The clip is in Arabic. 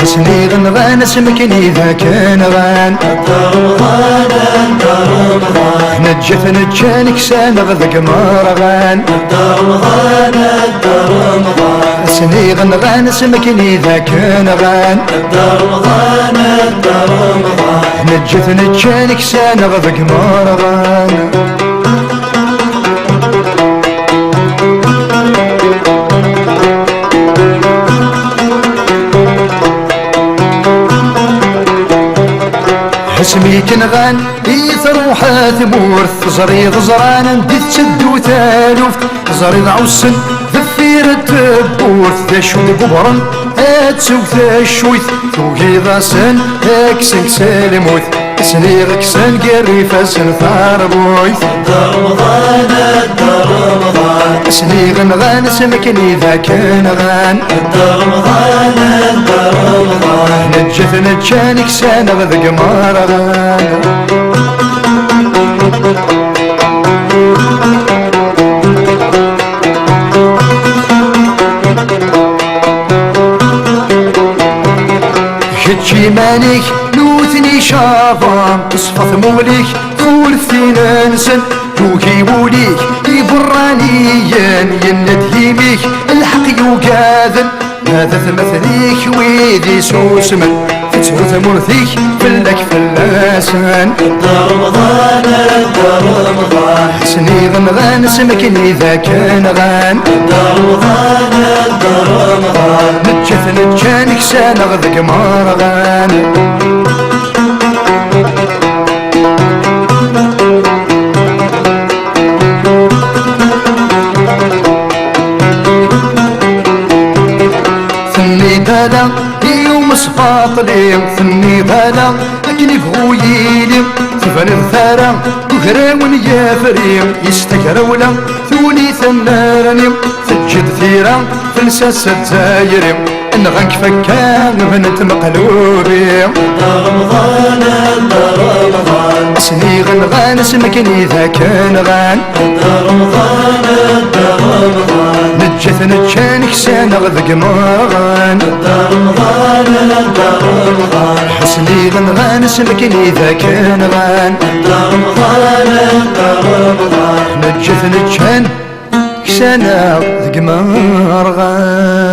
حسني غنغان اسمكن إذا كان غان نجف نجانك سانغ ذق مارغان حسني غنغان اسمكن إذا كان غان نجف نجانك سانغ ذق مارغان حسمي كنغان يثروح ثمورث زريض زران دي تسدو ثالوف زريض عوسن ذفير التبورث ذا شود قبرن اتسو ذا الشويث توقي ذاسن اكسن سالموث سني غكسن قري فاسن ثار بويث رمضان رمضان سني غنغان سمكن إذا كان غان رمضان رمضان نجث نجانك سانغ ذق مارغان هتشي مالك نوثني شافا تصفى ثمولك ثولثي ننسن توكي بوليك يبرانيا يندهيميك الحق يوقاذن هذا ثمثليك ويدي سوسمن فتحو ثمرثيك فلك فلاسن رمضان رمضان حسني غنغان سمكن إذا كان غان رمضان رمضان نجث نجانك سانغ ذق مارغان ثني دادا يوم صفاط ليم ثني دادا أجني بغويلي ثفن الثارة وغراون يا فريم يستكرولا ثوني ثنارني سجد ثيرا فلساس الزايرم نغنك فكان بنت مقلوبي رمضان رمضان اسني غنغان اسمكن إذا كان غان رمضان رمضان نجث نجانك سانغ ذق مارغان رمضان رمضان حسني غنغان اسمكن إذا كان غان رمضان رمضان نجث نجان سانغ ذق مارغان